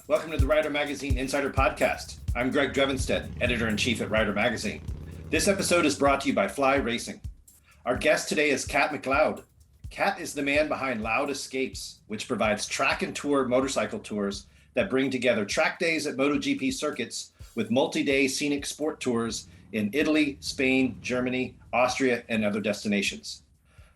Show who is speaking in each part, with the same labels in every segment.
Speaker 1: Welcome to the Rider Magazine Insider Podcast. I'm Greg Drevenstedt, Editor-in-Chief at Rider Magazine. This episode is brought to you by Fly Racing. Our guest today is Cat MacLeod. Cat is the man behind Loud Escapes, which provides track and tour motorcycle tours that bring together track days at MotoGP circuits with multi-day scenic sport tours in Italy, Spain, Germany, Austria, and other destinations.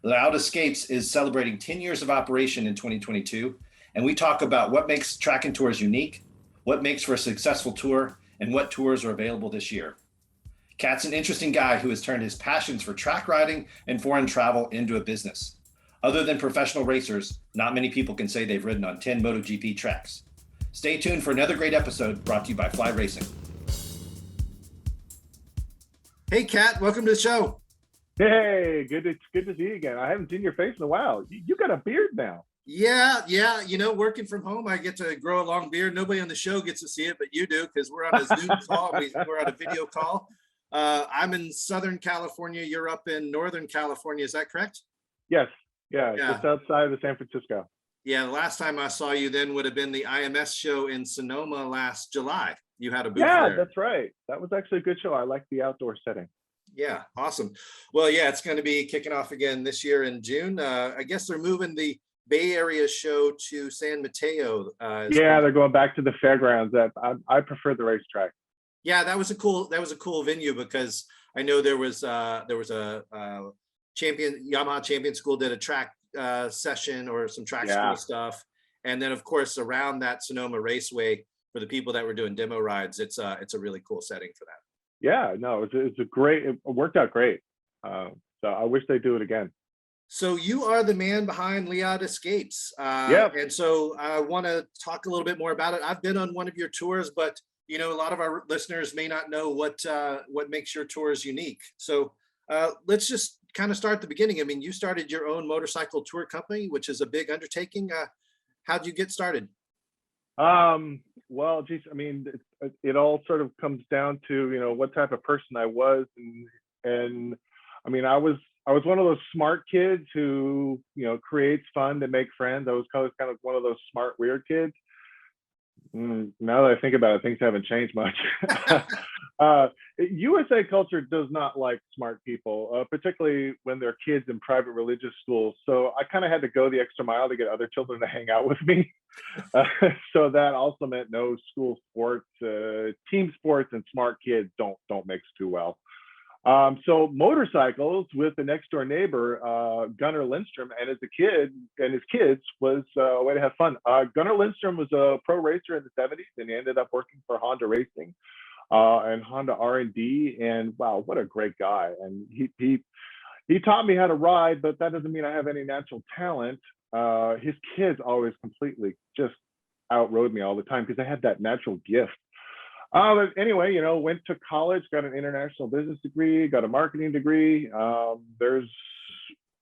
Speaker 1: Loud Escapes is celebrating 10 years of operation in 2022, and we talk about what makes track and tours unique, what makes for a successful tour, and what tours are available this year. Cat's an interesting guy who has turned his passions for track riding and foreign travel into a business. Other than professional racers, not many people can say they've ridden on 10 MotoGP tracks. Stay tuned for another great episode brought to you by Fly Racing. Hey, Cat, welcome to the show.
Speaker 2: Hey, good to see you again. I haven't seen your face in a while. You got a beard now.
Speaker 1: Yeah. You know, working from home, I get to grow a long beard. Nobody on the show gets to see it, but you do, because we're on a Zoom call. We're on a video call. I'm in Southern California. You're up in Northern California. Is that correct?
Speaker 2: Yes. Yeah. Just outside of San Francisco.
Speaker 1: Yeah. The last time I saw you then would have been the IMS show in Sonoma last July. You had a booth there.
Speaker 2: That's right. That was actually a good show. I like the outdoor setting.
Speaker 1: Yeah, awesome. Well, yeah, it's going to be kicking off again this year in June. I guess they're moving the Bay Area show to San Mateo.
Speaker 2: They're going back to the fairgrounds. I prefer the racetrack.
Speaker 1: Yeah, that was a cool venue, because I know there was a Yamaha champion school did a track session or some track school stuff, and then of course around that Sonoma Raceway for the people that were doing demo rides, it's a really cool setting for that. Yeah, no,
Speaker 2: it worked out great. So I wish they'd do it again.
Speaker 1: So you are the man behind Loud Escapes. And so I want to talk a little bit more about it. I've been on one of your tours, but you know, a lot of our listeners may not know what makes your tours unique. So let's just kind of start at the beginning. I mean, you started your own motorcycle tour company, which is a big undertaking. How'd you get started?
Speaker 2: Well, geez, I mean, it all sort of comes down to, you know, what type of person I was. And I mean, I was one of those smart kids who, you know, creates fun to make friends. I was kind of one of those smart, weird kids. Now that I think about it, things haven't changed much. USA culture does not like smart people, particularly when they're kids in private religious schools. So I kind of had to go the extra mile to get other children to hang out with me. So that also meant no school sports, team sports, and smart kids don't mix too well. So motorcycles with the next door neighbor, Gunnar Lindstrom, and his kids was a way to have fun. Gunnar Lindstrom was a pro racer in the 70s, and he ended up working for Honda Racing and Honda R&D. And wow, what a great guy. And he taught me how to ride, but that doesn't mean I have any natural talent. His kids always completely just outrode me all the time because I had that natural gift. But anyway, you know, went to college, got an international business degree, got a marketing degree. There's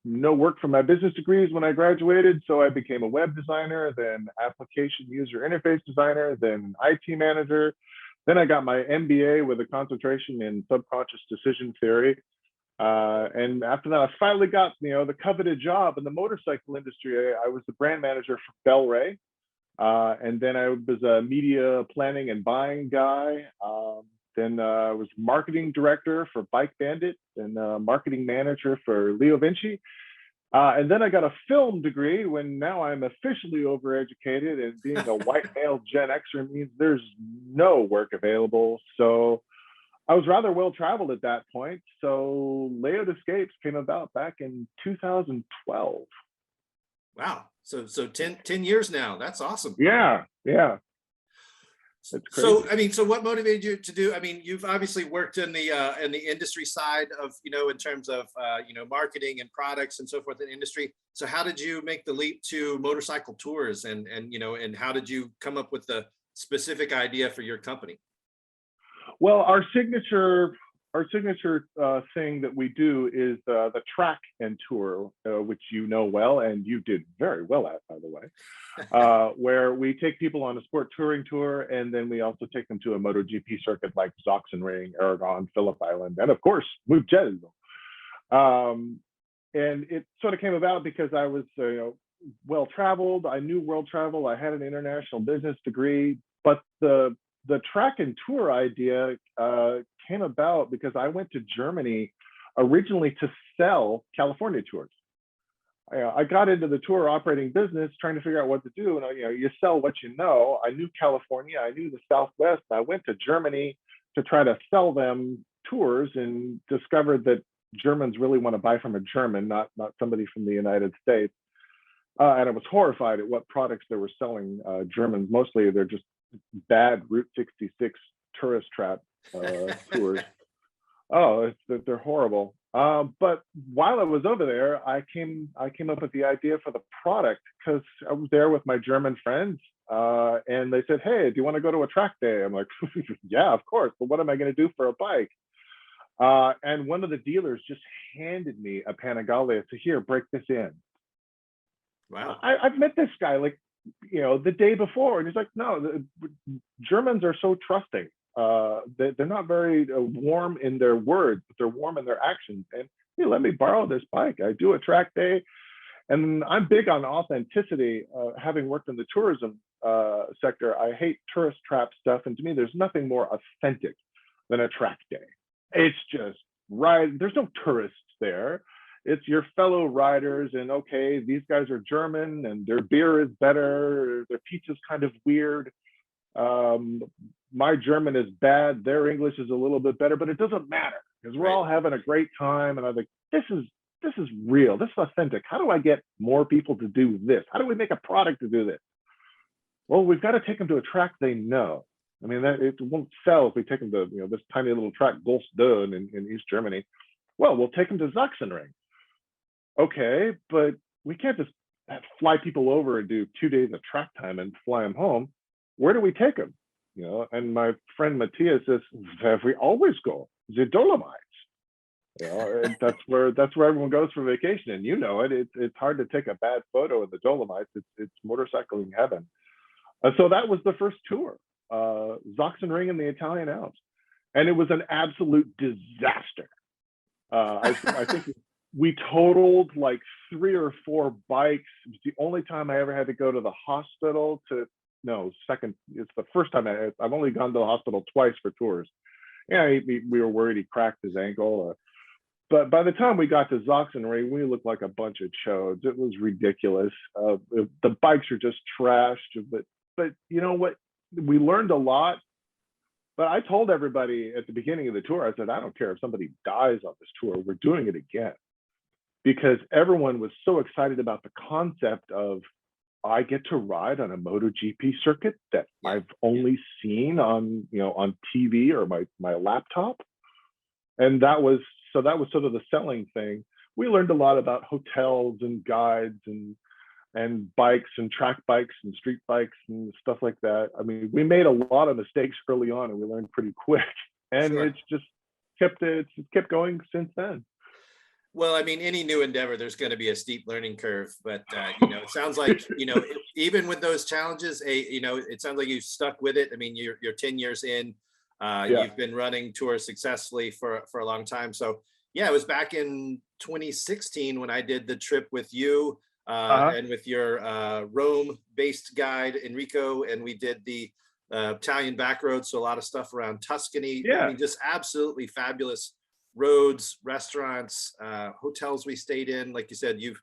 Speaker 2: no work for my business degrees when I graduated, so I became a web designer, then application user interface designer, then IT manager. Then I got my MBA with a concentration in subconscious decision theory. And after that, I finally got, you know, the coveted job in the motorcycle industry. I was the brand manager for Bel-Ray. And then I was a media planning and buying guy. Then I was marketing director for Bike Bandit and marketing manager for Leo Vinci. And then I got a film degree when now I'm officially overeducated, and being a white male Gen Xer means there's no work available. So I was rather well traveled at that point. So Loud Escapes came about back in 2012.
Speaker 1: Wow. So 10 years now. That's awesome.
Speaker 2: Yeah.
Speaker 1: So, I mean, so what motivated you to do? I mean, you've obviously worked in the industry side of, you know, in terms of, you know, marketing and products and so forth in industry. So how did you make the leap to motorcycle tours and, you know, and how did you come up with the specific idea for your company?
Speaker 2: Well, our signature thing that we do is the track and tour, which you know well, and you did very well at, by the way, where we take people on a sport touring tour, and then we also take them to a MotoGP circuit like Sachsenring, Aragon, Phillip Island, and of course, Mugello. And it sort of came about because I was well-traveled. I knew world travel. I had an international business degree, But the track and tour idea came about because I went to Germany originally to sell California tours. I got into the tour operating business trying to figure out what to do. And you sell what you know. I knew California, I knew the Southwest. I went to Germany to try to sell them tours and discovered that Germans really want to buy from a German, not somebody from the United States. And I was horrified at what products they were selling Germans. Mostly they're just bad Route 66 tourist trap tours. Oh, they're horrible. But while I was over there, I came up with the idea for the product because I was there with my German friends, and they said, "Hey, do you want to go to a track day?" I'm like, "Yeah, of course." But what am I going to do for a bike? And one of the dealers just handed me a Panigale. So here, break this in.
Speaker 1: Wow.
Speaker 2: I've met this guy like, the day before, and he's like, "No, the Germans are so trusting. They're not very warm in their words, but they're warm in their actions. And let me borrow this bike. I do a track day." And I'm big on authenticity. Having worked in the tourism sector, I hate tourist trap stuff. And to me, there's nothing more authentic than a track day. It's just right. There's no tourists there. It's your fellow riders, and okay, these guys are German and their beer is better. Their pizza's kind of weird. My German is bad. Their English is a little bit better, but it doesn't matter because we're all having a great time. And I'm like, this is real. This is authentic. How do I get more people to do this? How do we make a product to do this? Well, we've got to take them to a track they know. I mean, it won't sell if we take them to this tiny little track, Golfsdön in East Germany. Well, we'll take them to Sachsenring. Okay, but we can't just fly people over and do 2 days of track time and fly them home. Where do we take them? And my friend Matthias says, "Where we always go, the Dolomites." And that's where everyone goes for vacation, and it's hard to take a bad photo of the Dolomites. It's motorcycling heaven. So that was the first tour, Sachsenring in the Italian Alps, and it was an absolute disaster. I think we totaled like 3 or 4 bikes. It was the only time I ever had to go to the hospital it's the first time I've only gone to the hospital twice for tours. We were worried he cracked his ankle. But by the time we got to Sachsenring, we looked like a bunch of chodes. It was ridiculous. The bikes are just trashed. But you know what? We learned a lot. But I told everybody at the beginning of the tour, I said, I don't care if somebody dies on this tour, we're doing it again. Because everyone was so excited about the concept of, I get to ride on a MotoGP circuit that I've only seen on TV or my laptop. And that was sort of the selling thing. We learned a lot about hotels and guides and bikes and track bikes and street bikes and stuff like that. I mean, we made a lot of mistakes early on and we learned pretty quick. And it's just kept going since then.
Speaker 1: Well, I mean, any new endeavor, there's going to be a steep learning curve, but it sounds like even with those challenges, it sounds like you stuck with it. I mean, you're 10 years in, you've been running tours successfully for a long time. So yeah, it was back in 2016 when I did the trip with you and with your Rome-based guide Enrico, and we did the Italian back roads, so a lot of stuff around Tuscany. I mean, just absolutely fabulous roads, restaurants, hotels we stayed in. Like you said, you've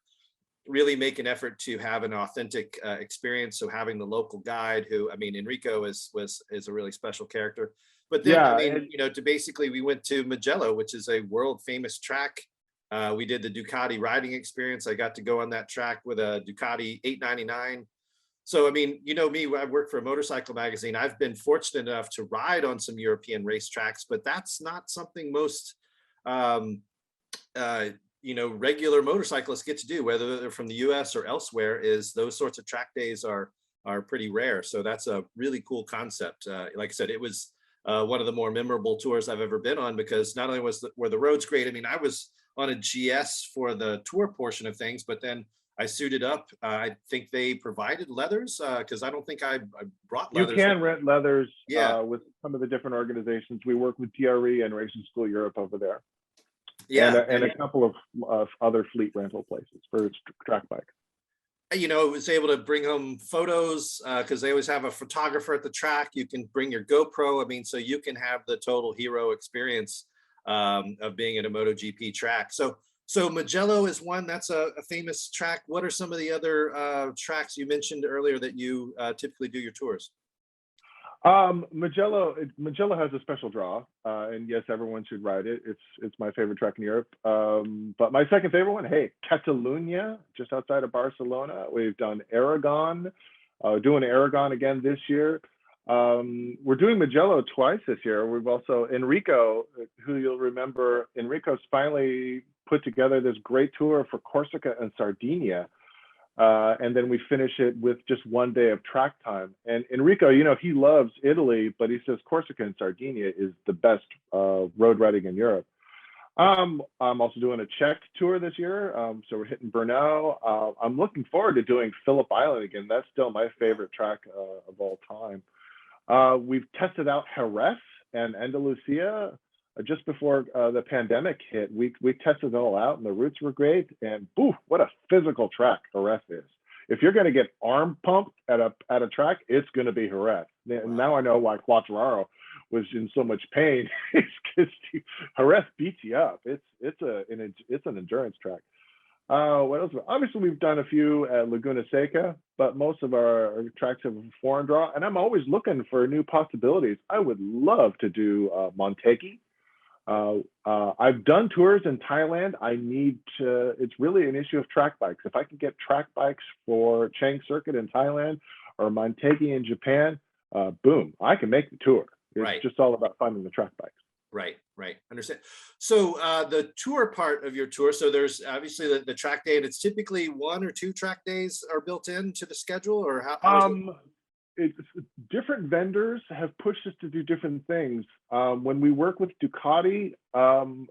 Speaker 1: really make an effort to have an authentic experience. So having the local guide, who, I mean, Enrico is a really special character. But then, we went to Mugello, which is a world famous track. We did the Ducati riding experience. I got to go on that track with a Ducati 899. So, I mean, me, I work for a motorcycle magazine. I've been fortunate enough to ride on some European racetracks, but that's not something most regular motorcyclists get to do, whether they're from the US or elsewhere. Is those sorts of track days are pretty rare. So that's a really cool concept. Like I said, it was one of the more memorable tours I've ever been on, because not only were the roads great. I mean, I was on a GS for the tour portion of things, but then I suited up. I think they provided leathers, because I don't think I brought leathers.
Speaker 2: You can rent leathers with some of the different organizations. We work with DRE and Racing School Europe over there. And a couple of other fleet rental places for track bikes.
Speaker 1: was able to bring home photos because they always have a photographer at the track. You can bring your GoPro. I mean, so you can have the total hero experience of being at a MotoGP track. So Mugello is one that's a famous track. What are some of the other tracks you mentioned earlier that you typically do your tours?
Speaker 2: Mugello has a special draw, and yes, everyone should ride it. It's my favorite track in Europe. But my second favorite one, hey, Catalunya, just outside of Barcelona. We've done Aragon, doing Aragon again this year. We're doing Mugello twice this year. We've also Enrico, who you'll remember. Enrico's finally put together this great tour for Corsica and Sardinia. And then we finish it with just one day of track time. And Enrico, he loves Italy, but he says Corsica and Sardinia is the best road riding in Europe. I'm also doing a Czech tour this year. So we're hitting Brno. I'm looking forward to doing Phillip Island again. That's still my favorite track of all time. We've tested out Jerez and Andalusia. Just before the pandemic hit, we tested it all out, and the routes were great. And boo, what a physical track Jerez is! If you're going to get arm pumped at a track, it's going to be Jerez. Wow. Now I know why Quartararo was in so much pain. It's because Jerez beats you up. It's an endurance track. What else? Obviously, we've done a few at Laguna Seca, but most of our tracks have a foreign draw. And I'm always looking for new possibilities. I would love to do Montegi. I've done tours in Thailand. It's really an issue of track bikes. If I can get track bikes for Chang Circuit in Thailand or Montegi in Japan, boom, I can make the tour. It's just all about finding the track bikes.
Speaker 1: Right. Understand. So the tour part of your tour, so there's obviously the track day, and it's typically 1 or 2 track days are built into the schedule, or how is it?
Speaker 2: Different vendors have pushed us to do different things. When we work with Ducati,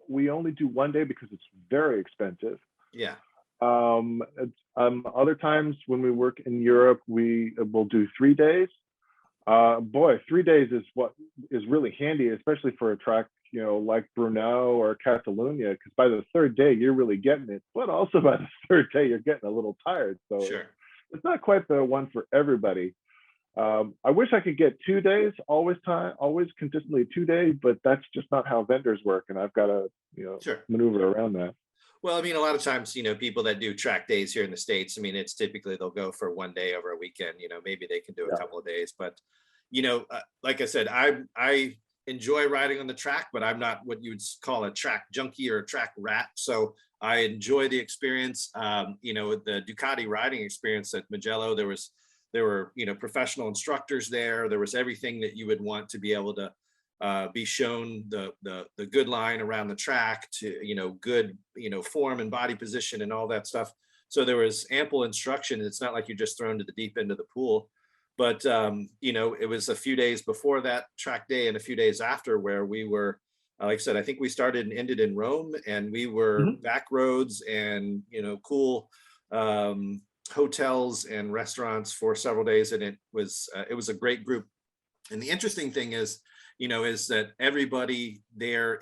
Speaker 2: we only do 1 day because it's very expensive.
Speaker 1: Yeah.
Speaker 2: Other times when we work in Europe, we will do 3 days. 3 days is what is really handy, especially for a track, like Brno or Catalunya, because by the 3rd day, you're really getting it. But also by the 3rd day, you're getting a little tired. So
Speaker 1: sure.
Speaker 2: It's not quite the one for everybody. I wish I could get 2 days, always consistently 2 days, but that's just not how vendors work, and I've got to,
Speaker 1: sure,
Speaker 2: maneuver around that.
Speaker 1: Well, I mean, a lot of times, people that do track days here in the States, I mean, it's typically they'll go for 1 day over a weekend. Maybe they can do a couple of days, but like I said, I enjoy riding on the track, but I'm not what you would call a track junkie or a track rat. So I enjoy the experience. The Ducati riding experience at Mugello, there were professional instructors there. There was everything that you would want to be able to be shown the good line around the track to good form and body position and all that stuff. So there was ample instruction. It's not like you're just thrown to the deep end of the pool. But it was a few days before that track day and a few days after where we were, like I said, I think we started and ended in Rome, and we were back roads and cool hotels and restaurants for several days, and it was a great group. And the interesting thing is that everybody there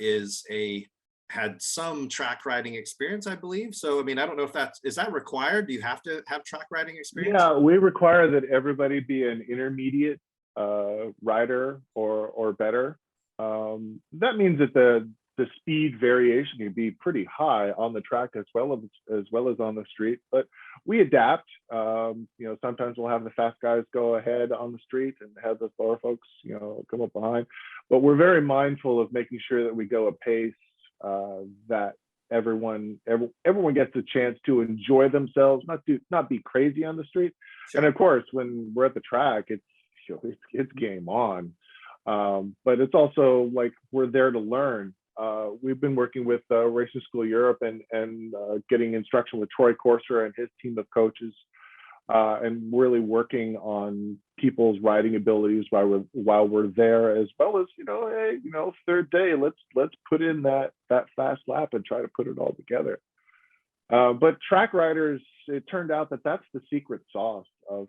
Speaker 1: had some track riding experience, I believe. So I mean, I don't know if is that required? Do you have to have track riding experience?
Speaker 2: Yeah, we require that everybody be an intermediate rider or better. That means that the speed variation can be pretty high on the track as well as on the street, but we adapt. Sometimes we'll have the fast guys go ahead on the street and have the slower folks come up behind, but we're very mindful of making sure that we go a pace that everyone gets a chance to enjoy themselves, not be crazy on the street. Sure. And of course, when we're at the track, it's game on, but it's also like we're there to learn. We've been working with Racing School Europe and getting instruction with Troy Corser and his team of coaches, and really working on people's riding abilities while we're there, as well as third day, let's put in that fast lap and try to put it all together. But track riders, it turned out that that's the secret sauce of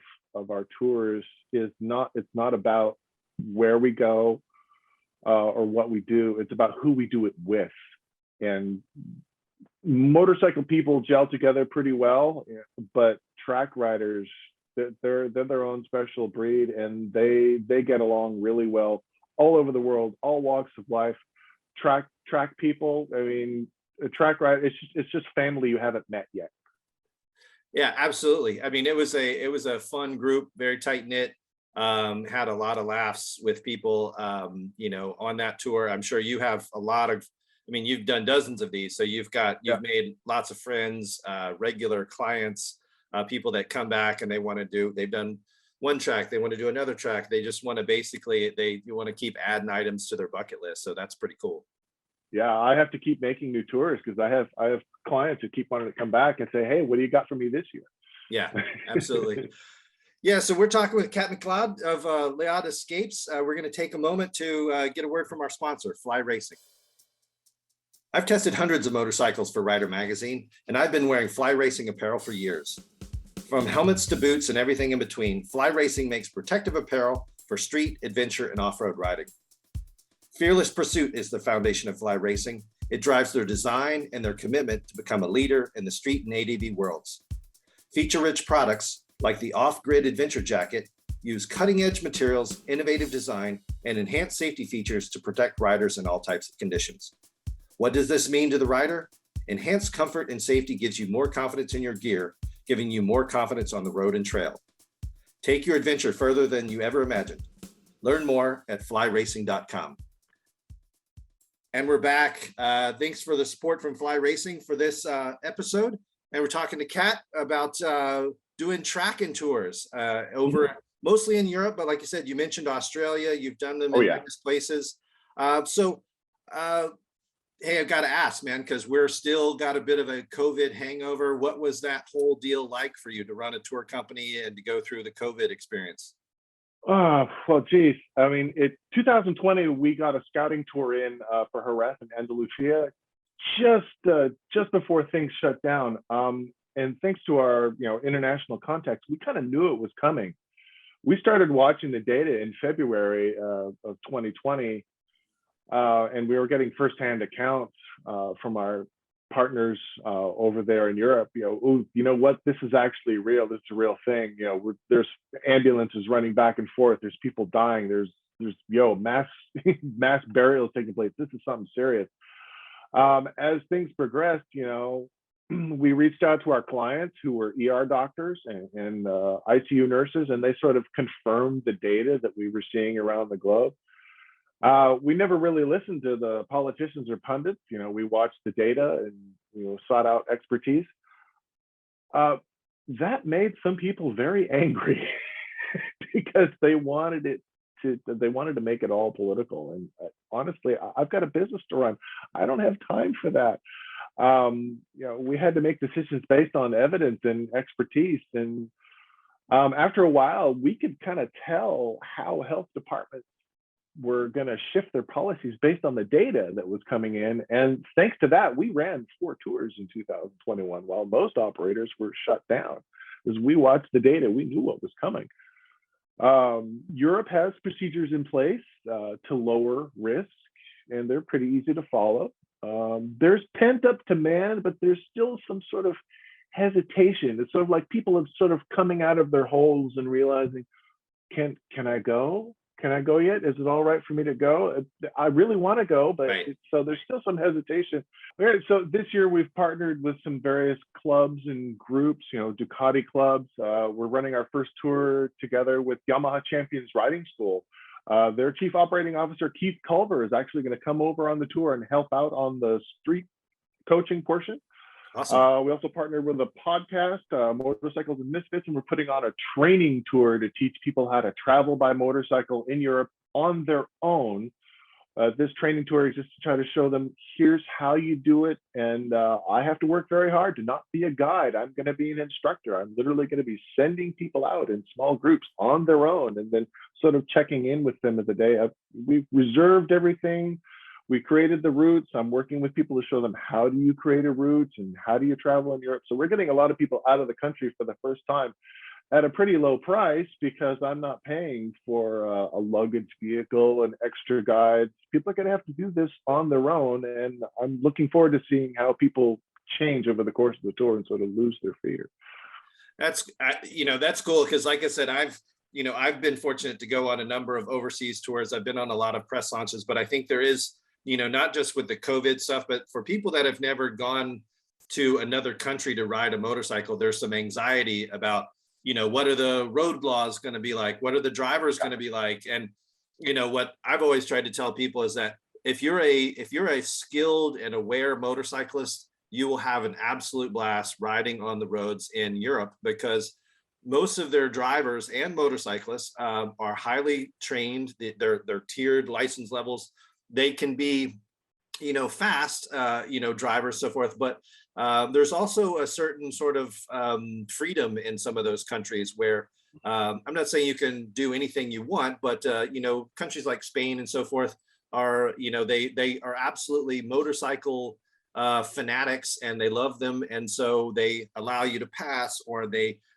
Speaker 2: our tours. It's not about where we go or what we do. It's about who we do it with. And motorcycle people gel together pretty well, but track riders, they're their own special breed, and they get along really well all over the world, all walks of life. Track people. I mean, a track ride. It's just family you haven't met yet.
Speaker 1: Yeah, absolutely. I mean, it was a fun group, very tight knit. Had a lot of laughs with people, on that tour. I'm sure you have a lot of. I mean, you've done dozens of these, so you've made lots of friends, regular clients, people that come back and they've done one track, they want to do another track. They just want to you want to keep adding items to their bucket list. So that's pretty cool.
Speaker 2: Yeah, I have to keep making new tours because I have clients who keep wanting to come back and say, hey, what do you got for me this year?
Speaker 1: Yeah, absolutely. Yeah, so we're talking with Kat MacLeod of MacLeod Escapes. We're going to take a moment to get a word from our sponsor, Fly Racing. I've tested hundreds of motorcycles for Rider Magazine, and I've been wearing Fly Racing apparel for years. From helmets to boots and everything in between, Fly Racing makes protective apparel for street, adventure, and off-road riding. Fearless pursuit is the foundation of Fly Racing. It drives their design and their commitment to become a leader in the street and ADV worlds. Feature-rich products like the off-grid adventure jacket use cutting-edge materials, innovative design, and enhanced safety features to protect riders in all types of conditions. What does this mean to the rider? Enhanced comfort and safety gives you more confidence in your gear, giving you more confidence on the road and trail. Take your adventure further than you ever imagined. Learn more at flyracing.com. And we're back. Thanks for the support from Fly Racing for this episode. And we're talking to Kat about doing tracking tours over mostly in Europe. But like you said, you mentioned Australia. You've done them in various places. Hey, I've got to ask, man, because we're still got a bit of a COVID hangover. What was that whole deal like for you to run a tour company and to go through the COVID experience?
Speaker 2: Well, geez. I mean, 2020, we got a scouting tour in for Jerez and Andalusia just before things shut down. And thanks to our international contacts, we kind of knew it was coming. We started watching the data in February of 2020. And we were getting firsthand accounts from our partners over there in Europe. You know what? This is actually real. This is a real thing. There's ambulances running back and forth. There's people dying. There's mass mass burials taking place. This is something serious. As things progressed, we reached out to our clients who were ER doctors and ICU nurses, and they sort of confirmed the data that we were seeing around the globe. We never really listened to the politicians or pundits. We watched the data and sought out expertise. That made some people very angry because they wanted to make it all political. And honestly, I've got a business to run. I don't have time for that. We had to make decisions based on evidence and expertise. And after a while, we could kind of tell how health departments were going to shift their policies based on the data that was coming in. And thanks to that, we ran 4 tours in 2021 while most operators were shut down. As we watched the data, we knew what was coming. Europe has procedures in place to lower risk, and they're pretty easy to follow. There's pent up demand, but there's still some sort of hesitation. It's sort of like people have sort of coming out of their holes and realizing, can I go? Can I go yet? Is it all right for me to go? I really want to go, but so there's still some hesitation. So this year we've partnered with some various clubs and groups, Ducati clubs. We're running our first tour together with Yamaha Champions Riding School. Their chief operating officer, Keith Culver, is actually going to come over on the tour and help out on the street coaching portion.
Speaker 1: Awesome.
Speaker 2: We also partnered with a podcast, Motorcycles and Misfits, and we're putting on a training tour to teach people how to travel by motorcycle in Europe on their own. This training tour is just to try to show them, here's how you do it. And I have to work very hard to not be a guide. I'm going to be an instructor. I'm literally going to be sending people out in small groups on their own and then sort of checking in with them at the day. We've reserved everything. We created the routes. I'm working with people to show them how do you create a route and how do you travel in Europe. So we're getting a lot of people out of the country for the first time at a pretty low price because I'm not paying for a luggage vehicle and extra guides. People are going to have to do this on their own. And I'm looking forward to seeing how people change over the course of the tour and sort of lose their fear.
Speaker 1: That's cool because, like I said, I've been fortunate to go on a number of overseas tours. I've been on a lot of press launches, but I think there is, not just with the COVID stuff, but for people that have never gone to another country to ride a motorcycle, there's some anxiety about, what are the road laws going to be like? What are the drivers going to be like? And, what I've always tried to tell people is that if you're a skilled and aware motorcyclist, you will have an absolute blast riding on the roads in Europe, because most of their drivers and motorcyclists are highly trained. They're tiered license levels. They can be, fast, drivers, so forth. But there's also a certain sort of freedom in some of those countries where I'm not saying you can do anything you want, but countries like Spain and so forth are, they are absolutely motorcycle fanatics, and they love them, and so they allow you to pass, or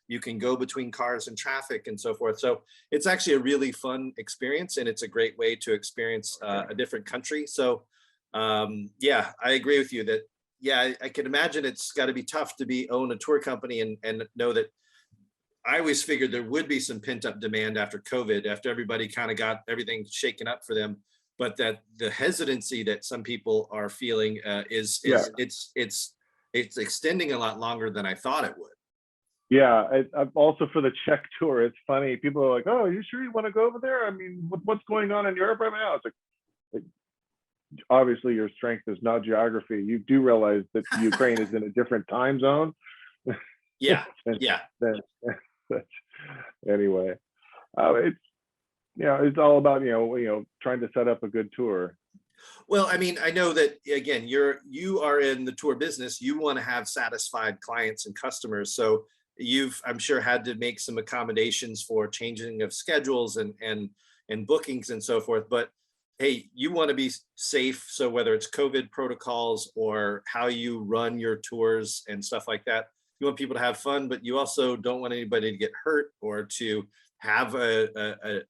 Speaker 1: you can go between cars and traffic and so forth. So it's actually a really fun experience, and it's a great way to experience a different country. So yeah, I agree with you that, yeah, I can imagine it's got to be tough to own a tour company and know that. I always figured there would be some pent up demand after COVID, after everybody kind of got everything shaken up for them, but that the hesitancy that some people are feeling it's extending a lot longer than I thought it would.
Speaker 2: Yeah, I'm also for the Czech tour. It's funny. People are like, "Oh, are you sure you want to go over there? I mean, what's going on in Europe right now?" It's like obviously your strength is not geography. You do realize that Ukraine is in a different time zone.
Speaker 1: Yeah,
Speaker 2: anyway, it's all about trying to set up a good tour.
Speaker 1: Well, I mean, I know that, again, you are in the tour business. You want to have satisfied clients and customers. So I'm sure, had to make some accommodations for changing of schedules and bookings and so forth. But hey, you want to be safe. So whether it's COVID protocols or how you run your tours and stuff like that, you want people to have fun, but you also don't want anybody to get hurt or to have a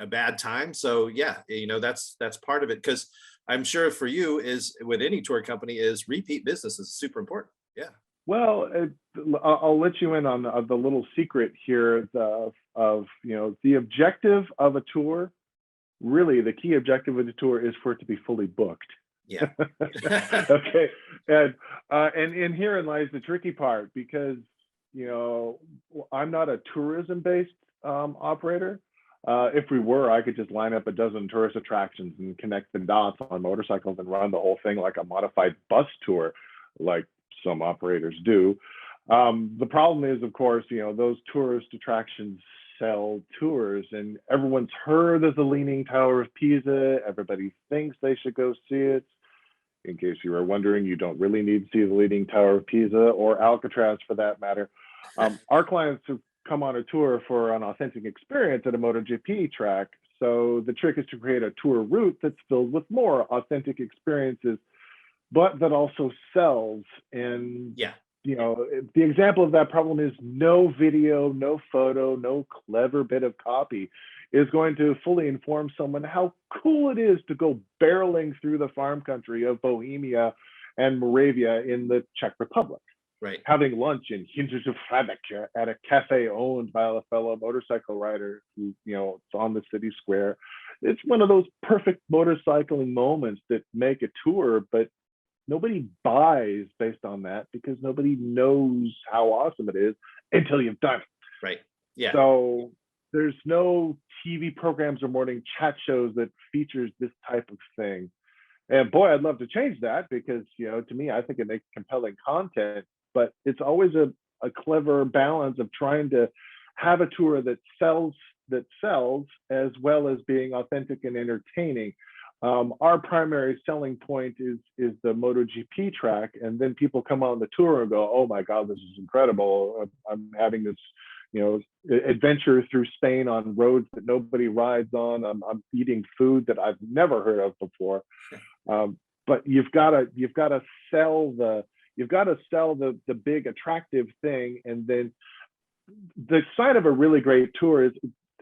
Speaker 1: bad time. So yeah, that's part of it. Because I'm sure for you, is with any tour company, is repeat business is super important. Yeah.
Speaker 2: Well, I'll let you in on the little secret here of the objective of a tour. Really, the key objective of the tour is for it to be fully booked.
Speaker 1: Yeah.
Speaker 2: Okay. And herein lies the tricky part, because I'm not a tourism-based operator. If we were, I could just line up a dozen tourist attractions and connect the dots on motorcycles and run the whole thing like a modified bus tour, like some operators do. The problem is, of course, those tourist attractions sell tours, and everyone's heard of the Leaning Tower of Pisa. Everybody thinks they should go see it. In case you were wondering, you don't really need to see the Leaning Tower of Pisa or Alcatraz for that matter. Our clients have come on a tour for an authentic experience at a MotoGP track. So the trick is to create a tour route that's filled with more authentic experiences, but that also sells. And
Speaker 1: yeah,
Speaker 2: the example of that problem is no video, no photo, no clever bit of copy is going to fully inform someone how cool it is to go barreling through the farm country of Bohemia and Moravia in the Czech Republic.
Speaker 1: Right.
Speaker 2: Having lunch in Hintertupfabrik at a cafe owned by a fellow motorcycle rider who, it's on the city square. It's one of those perfect motorcycling moments that make a tour, but nobody buys based on that because nobody knows how awesome it is until you've done it.
Speaker 1: Right. Yeah.
Speaker 2: So there's no TV programs or morning chat shows that features this type of thing. And boy, I'd love to change that because, to me, I think it makes compelling content, but it's always a clever balance of trying to have a tour that sells as well as being authentic and entertaining. Our primary selling point is the MotoGP track, and then people come on the tour and go, "Oh my God, this is incredible! I'm having this, adventure through Spain on roads that nobody rides on. I'm eating food that I've never heard of before." But you've got to sell the big attractive thing, and then the sign of a really great tour is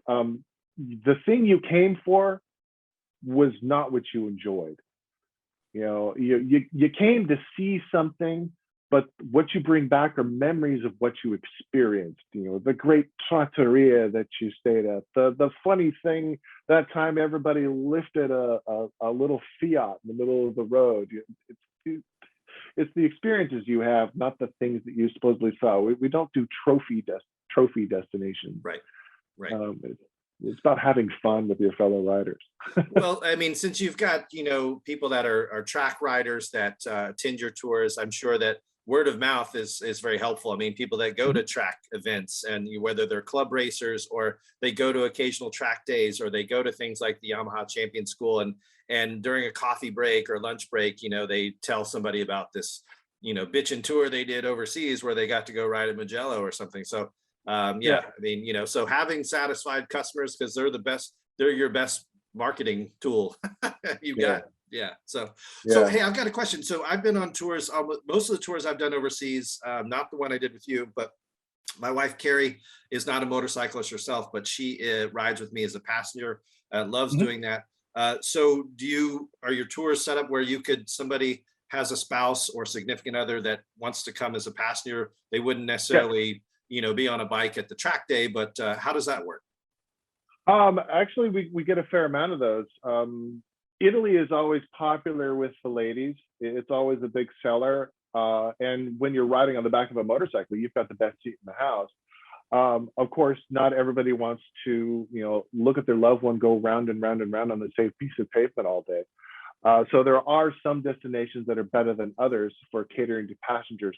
Speaker 2: the thing you came for was not what you enjoyed. You came to see something, but what you bring back are memories of what you experienced. The great trattoria that you stayed at, the funny thing that time everybody lifted a little Fiat in the middle of the road. It's the experiences you have, not the things that you supposedly saw. We don't do trophy destinations.
Speaker 1: Right.
Speaker 2: It's about having fun with your fellow riders.
Speaker 1: Well, I mean, since you've got, people that are track riders that attend your tours, I'm sure that word of mouth is very helpful. I mean, people that go to track events, and whether they're club racers or they go to occasional track days, or they go to things like the Yamaha Champion School, and during a coffee break or lunch break, they tell somebody about this, bitchin' tour they did overseas where they got to go ride at Mugello or something. So I mean, so having satisfied customers, because they're your best marketing tool you've got. So hey, I've got a question. So I've been on tours, most of the tours I've done overseas, not the one I did with you, but my wife Carrie is not a motorcyclist herself, but she rides with me as a passenger, loves doing that. So are your tours set up where somebody has a spouse or significant other that wants to come as a passenger? They wouldn't necessarily be on a bike at the track day, but how does that work?
Speaker 2: Actually, we get a fair amount of those. Italy is always popular with the ladies. It's always a big seller. And when you're riding on the back of a motorcycle, you've got the best seat in the house. Of course, not everybody wants to, look at their loved one go round and round and round on the same piece of pavement all day. So there are some destinations that are better than others for catering to passengers.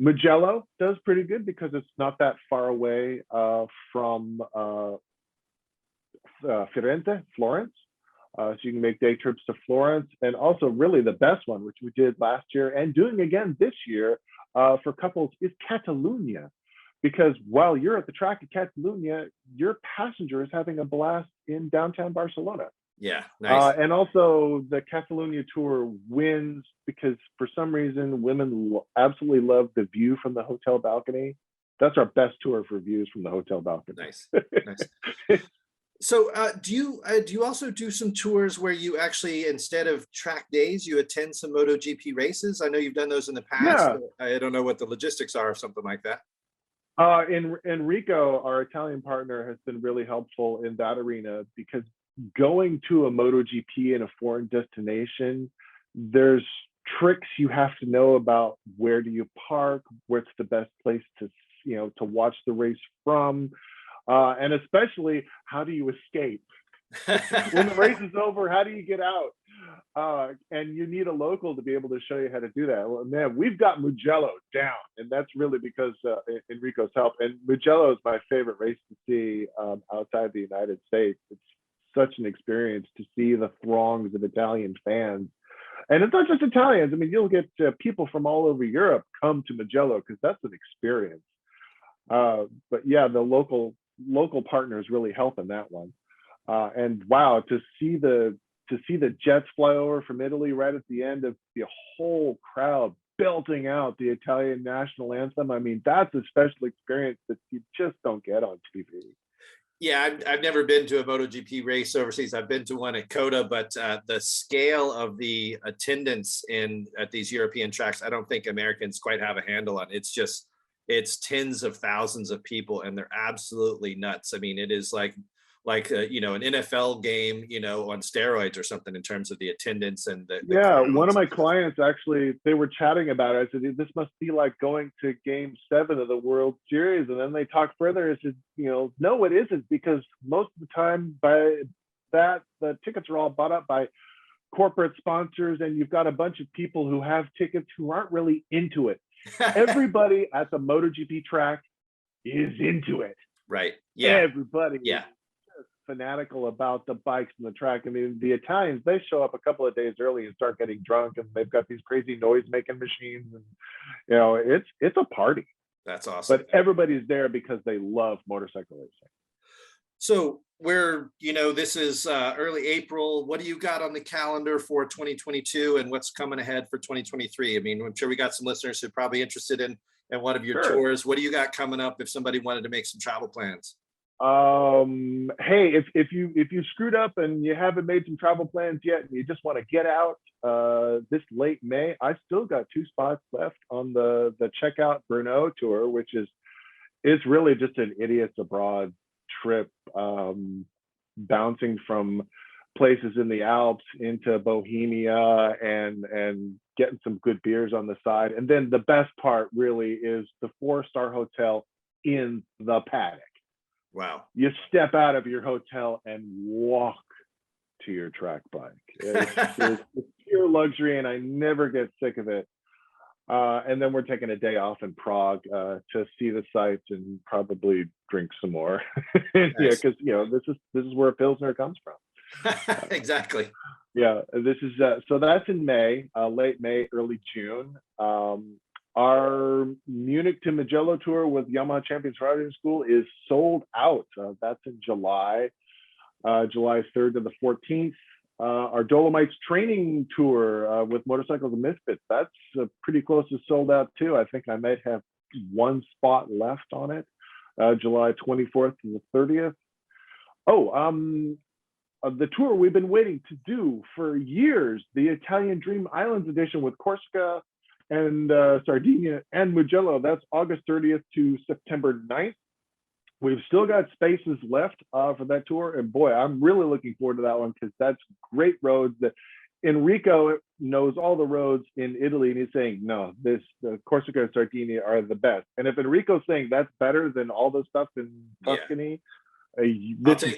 Speaker 2: Mugello does pretty good because it's not that far away from Firenze, Florence. So you can make day trips to Florence. And also really the best one, which we did last year and doing again this year for couples, is Catalonia. Because while you're at the track at Catalonia, your passenger is having a blast in downtown Barcelona.
Speaker 1: Yeah, nice.
Speaker 2: And also the Catalonia tour wins because for some reason, women absolutely love the view from the hotel balcony. That's our best tour for views from the hotel balcony.
Speaker 1: Nice. So do you also do some tours where you actually, instead of track days, you attend some MotoGP races? I know you've done those in the past.
Speaker 2: Yeah.
Speaker 1: I don't know what the logistics are of something like that.
Speaker 2: Enrico, our Italian partner, has been really helpful in that arena because going to a MotoGP in a foreign destination, there's tricks you have to know about. Where do you park? Where's the best place to watch the race from? And especially, how do you escape? When the race is over, how do you get out? And you need a local to be able to show you how to do that. Well, man, we've got Mugello down, and that's really because Enrico's help. And Mugello is my favorite race to see outside the United States. It's such an experience to see the throngs of Italian fans. And it's not just Italians. I mean, you'll get people from all over Europe come to Mugello because that's an experience. But yeah, the local partners really help in that one. And wow, to see the jets fly over from Italy right at the end of the whole crowd belting out the Italian national anthem. I mean, that's a special experience that you just don't get on TV.
Speaker 1: Yeah, I've never been to a MotoGP race overseas. I've been to one at COTA, but the scale of the attendance at these European tracks, I don't think Americans quite have a handle on. It's tens of thousands of people, and they're absolutely nuts. I mean, it is like an NFL game, on steroids or something in terms of the attendance and the crowds.
Speaker 2: One of my clients actually, they were chatting about it. I said, this must be like going to Game 7 of the World Series. And then they talked further. I said, no, it isn't, because most of the time by that, the tickets are all bought up by corporate sponsors, and you've got a bunch of people who have tickets who aren't really into it. Everybody at the MotoGP track is into it.
Speaker 1: Right. Yeah.
Speaker 2: Everybody.
Speaker 1: Yeah.
Speaker 2: Fanatical about the bikes and the track. I mean, the Italians, they show up a couple of days early and start getting drunk, and they've got these crazy noise making machines, and it's a party.
Speaker 1: That's awesome.
Speaker 2: But everybody's there because they love motorcycle racing.
Speaker 1: So this is early April. What do you got on the calendar for 2022, and what's coming ahead for 2023? I mean, I'm sure we got some listeners who are probably interested in one of your tours. What do you got coming up if somebody wanted to make some travel plans?
Speaker 2: Hey, if you screwed up and you haven't made some travel plans yet and you just want to get out this late May, I still got 2 spots left on the Checkout Brno tour, which is it's really just an idiots abroad trip, bouncing from places in the Alps into Bohemia and getting some good beers on the side. And then the best part really is the 4-star hotel in the paddock.
Speaker 1: Wow.
Speaker 2: You step out of your hotel and walk to your track bike. It's pure luxury, and I never get sick of it. And then we're taking a day off in Prague to see the sights and probably drink some more. Nice. Yeah, because this is where a Pilsner comes from.
Speaker 1: Exactly.
Speaker 2: Yeah, this is so that's in May, late May, early June. Our Munich to Mugello tour with Yamaha Champions Riding School is sold out. That's in July, July 3rd to the 14th. Our Dolomites training tour with Motorcycles and Misfits, that's pretty close to sold out too. I think I might have 1 spot left on it, July 24th to the 30th. The tour we've been waiting to do for years, the Italian Dream Islands edition with Corsica and Sardinia and Mugello. That's August 30th to September 9th. We've still got spaces left for that tour. And boy, I'm really looking forward to that one because that's great roads. That Enrico knows all the roads in Italy, and he's saying, no, the Corsica and Sardinia are the best. And if Enrico's saying that's better than all the stuff in Tuscany,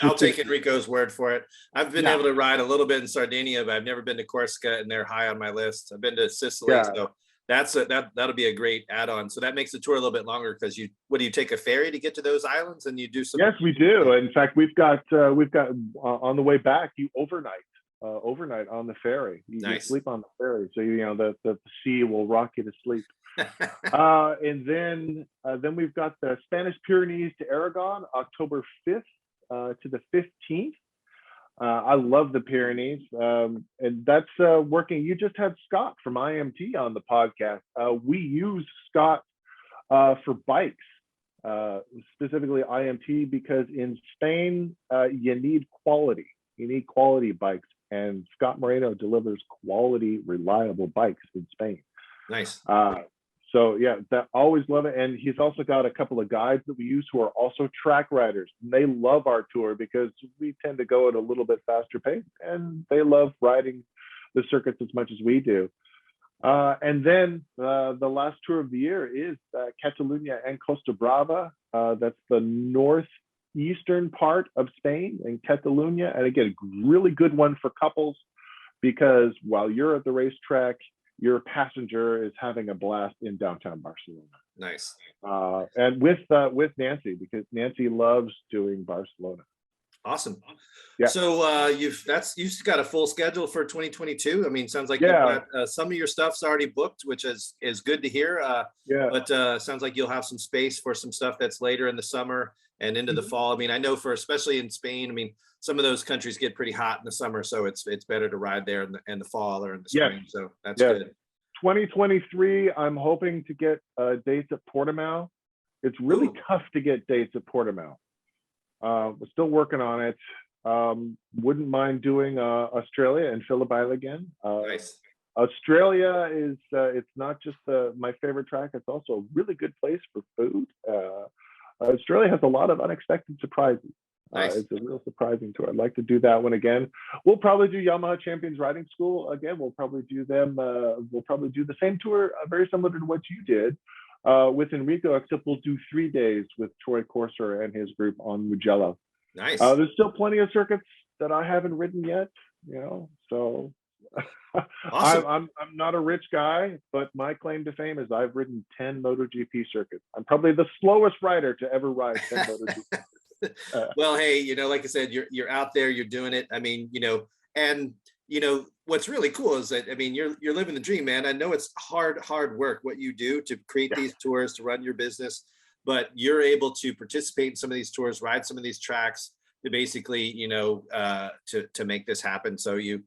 Speaker 1: I'll take Enrico's word for it. I've been able to ride a little bit in Sardinia, but I've never been to Corsica, and they're high on my list. I've been to Sicily, so that'll be a great add-on. So that makes the tour a little bit longer because do you take a ferry to get to those islands and you do some?
Speaker 2: Yes, we do. In fact, we've got on the way back, you overnight on the ferry. You sleep on the ferry, so the sea will rock you to sleep. And then we've got the Spanish Pyrenees to Aragon, October 5th to the 15th. I love the Pyrenees, and that's working. You just had Scott from IMT on the podcast. We use Scott for bikes, specifically IMT, because in Spain you need quality. You need quality bikes, and Scott Moreno delivers quality, reliable bikes in Spain.
Speaker 1: Nice.
Speaker 2: So yeah, that always love it. And he's also got a couple of guides that we use who are also track riders. And they love our tour because we tend to go at a little bit faster pace, and they love riding the circuits as much as we do. And then the last tour of the year is Catalunya and Costa Brava. That's the northeastern part of Spain and Catalunya. And again, a really good one for couples because while you're at the racetrack, your passenger is having a blast in downtown Barcelona.
Speaker 1: Nice.
Speaker 2: And with Nancy, because Nancy loves doing Barcelona.
Speaker 1: Awesome.
Speaker 2: Yeah.
Speaker 1: So you've got a full schedule for 2022. I mean, sounds like you've got some of your stuff's already booked, which is good to hear. But sounds like you'll have some space for some stuff that's later in the summer and into the fall. I mean, I know especially in Spain, I mean, some of those countries get pretty hot in the summer, so it's better to ride there in the fall or in the spring. So that's good.
Speaker 2: 2023, I'm hoping to get dates at Portimao. It's really tough to get dates at Portimao. We're still working on it. Wouldn't mind doing Australia and Phillip Island again.
Speaker 1: Nice.
Speaker 2: Australia is it's not just my favorite track, it's also a really good place for food. Australia has a lot of unexpected surprises.
Speaker 1: Nice.
Speaker 2: It's a real surprising tour. I'd like to do that one again. We'll probably do Yamaha Champions Riding School again. We'll probably do them. We'll probably do the same tour, very similar to what you did with Enrico, except we'll do 3 days with Troy Corser and his group on Mugello.
Speaker 1: Nice.
Speaker 2: There's still plenty of circuits that I haven't ridden yet. So
Speaker 1: awesome.
Speaker 2: I'm not a rich guy, but my claim to fame is I've ridden 10 MotoGP circuits. I'm probably the slowest rider to ever ride 10 MotoGP.
Speaker 1: Well, hey, like I said, you're out there, you're doing it. I mean, and what's really cool is that, I mean, you're living the dream, man. I know it's hard work what you do to create these tours, to run your business, but you're able to participate in some of these tours, ride some of these tracks to basically, to make this happen. So you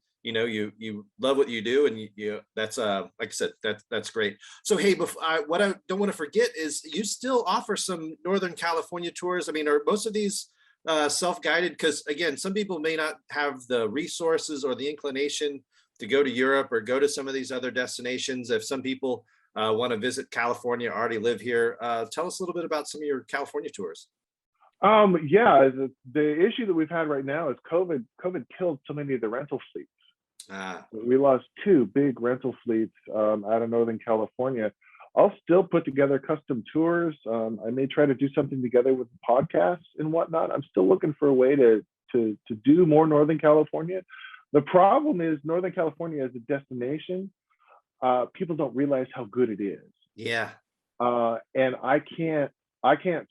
Speaker 1: love what you do, and you that's like I said, that's great. So hey, what I don't want to forget is you still offer some Northern California tours. I mean, are most of these self-guided? Because again, some people may not have the resources or the inclination to go to Europe or go to some of these other destinations. If some people want to visit California, already live here, tell us a little bit about some of your California tours.
Speaker 2: Yeah, the issue that we've had right now is COVID killed so many of the rental fleets. We lost 2 big rental fleets out of Northern California. I'll still put together custom tours. I may try to do something together with podcasts and whatnot. I'm still looking for a way to do more Northern California. The problem is Northern California as a destination, people don't realize how good it is.
Speaker 1: Yeah.
Speaker 2: And I can't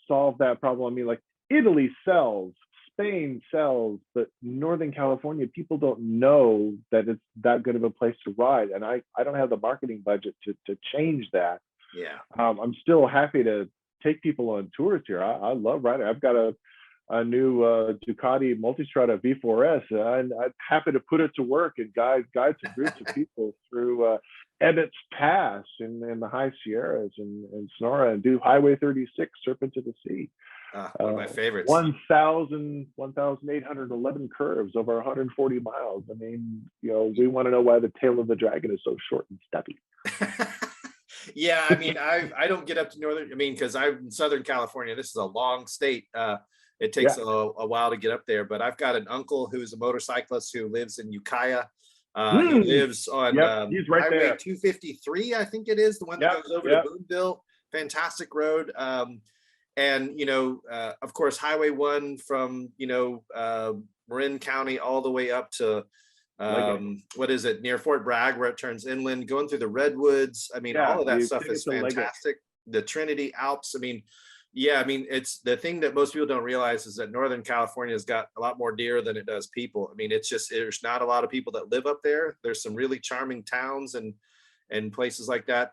Speaker 2: solve that problem. I mean, like Italy sells, Spain sells, but Northern California, people don't know that it's that good of a place to ride. And I don't have the marketing budget to change that.
Speaker 1: Yeah.
Speaker 2: I'm still happy to take people on tours here. I love riding. I've got a new Ducati Multistrada V4S. And I'm happy to put it to work and guide some groups of people through Ebbets Pass in the High Sierras and Sonora, and do Highway 36, Serpent to the Sea.
Speaker 1: One of my favorites.
Speaker 2: 1,811 curves over 140 miles. I mean, we want to know why the tail of the dragon is so short and stubby.
Speaker 1: Yeah, I mean, I don't get up to because I'm in Southern California. This is a long state. It takes a while to get up there, but I've got an uncle who's a motorcyclist who lives in Ukiah. He lives on
Speaker 2: he's right
Speaker 1: Highway
Speaker 2: there.
Speaker 1: 253, I think it is, the one that goes over to Boonville. Fantastic road. And, of course, Highway 1 from, Marin County all the way up to, what is it, near Fort Bragg, where it turns inland, going through the Redwoods. I mean, all of that stuff is fantastic. The Trinity Alps. I mean, it's the thing that most people don't realize is that Northern California has got a lot more deer than it does people. I mean, there's not a lot of people that live up there. There's some really charming towns and places like that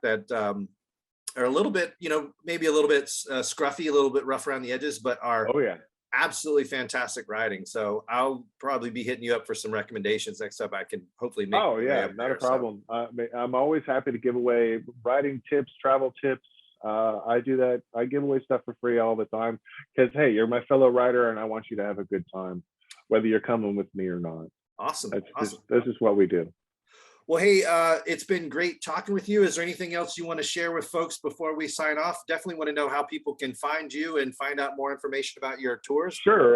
Speaker 1: are a little bit, maybe a little bit scruffy, a little bit rough around the edges, but are absolutely fantastic riding. So I'll probably be hitting you up for some recommendations next time I can hopefully make.
Speaker 2: Oh yeah, not a problem. I'm always happy to give away riding tips, travel tips. I do that. I give away stuff for free all the time because, hey, you're my fellow rider and I want you to have a good time, whether you're coming with me or not.
Speaker 1: Awesome.
Speaker 2: This is what we do.
Speaker 1: Well, hey, it's been great talking with you. Is there anything else you want to share with folks before we sign off? Definitely want to know how people can find you and find out more information about your tours.
Speaker 2: Sure.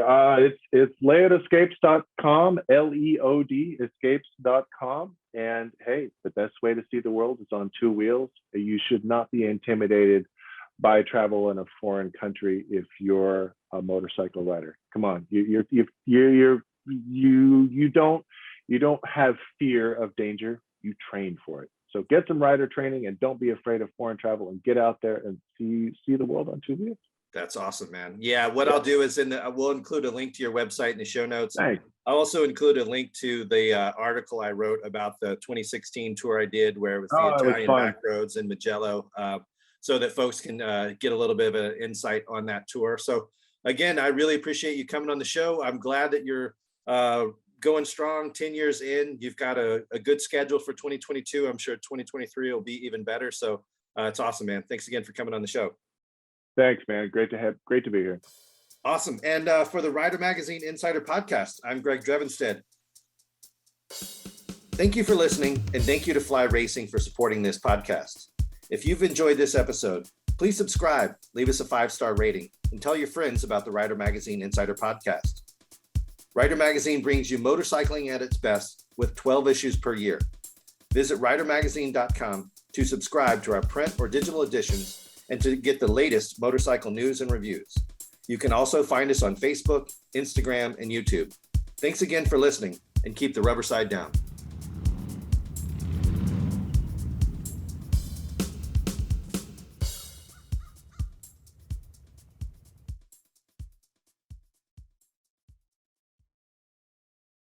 Speaker 2: It's leodescapes.com, LEOD escapes.com. And hey, the best way to see the world is on 2 wheels. You should not be intimidated by travel in a foreign country if you're a motorcycle rider. Come on, you don't have fear of danger. You train for it. So get some rider training and don't be afraid of foreign travel and get out there and see the world on 2 wheels.
Speaker 1: That's awesome, man. Yeah, I'll do is we'll include a link to your website in the show notes.
Speaker 2: Thanks.
Speaker 1: I'll also include a link to the article I wrote about the 2016 tour I did, where it was the Italian back roads in Mugello, so that folks can get a little bit of an insight on that tour. So again, I really appreciate you coming on the show. I'm glad that you're going strong 10 years in. You've got a good schedule for 2022. I'm sure 2023 will be even better. So it's awesome, man. Thanks again for coming on the show.
Speaker 2: Thanks, man. Great to be here.
Speaker 1: Awesome. And for the Rider Magazine Insider Podcast, I'm Greg Drevenstedt. Thank you for listening, and thank you to Fly Racing for supporting this podcast. If you've enjoyed this episode, please subscribe, leave us a 5-star rating, and tell your friends about the Rider Magazine Insider Podcast. Rider Magazine brings you motorcycling at its best with 12 issues per year. Visit ridermagazine.com to subscribe to our print or digital editions and to get the latest motorcycle news and reviews. You can also find us on Facebook, Instagram, and YouTube. Thanks again for listening, and keep the rubber side down.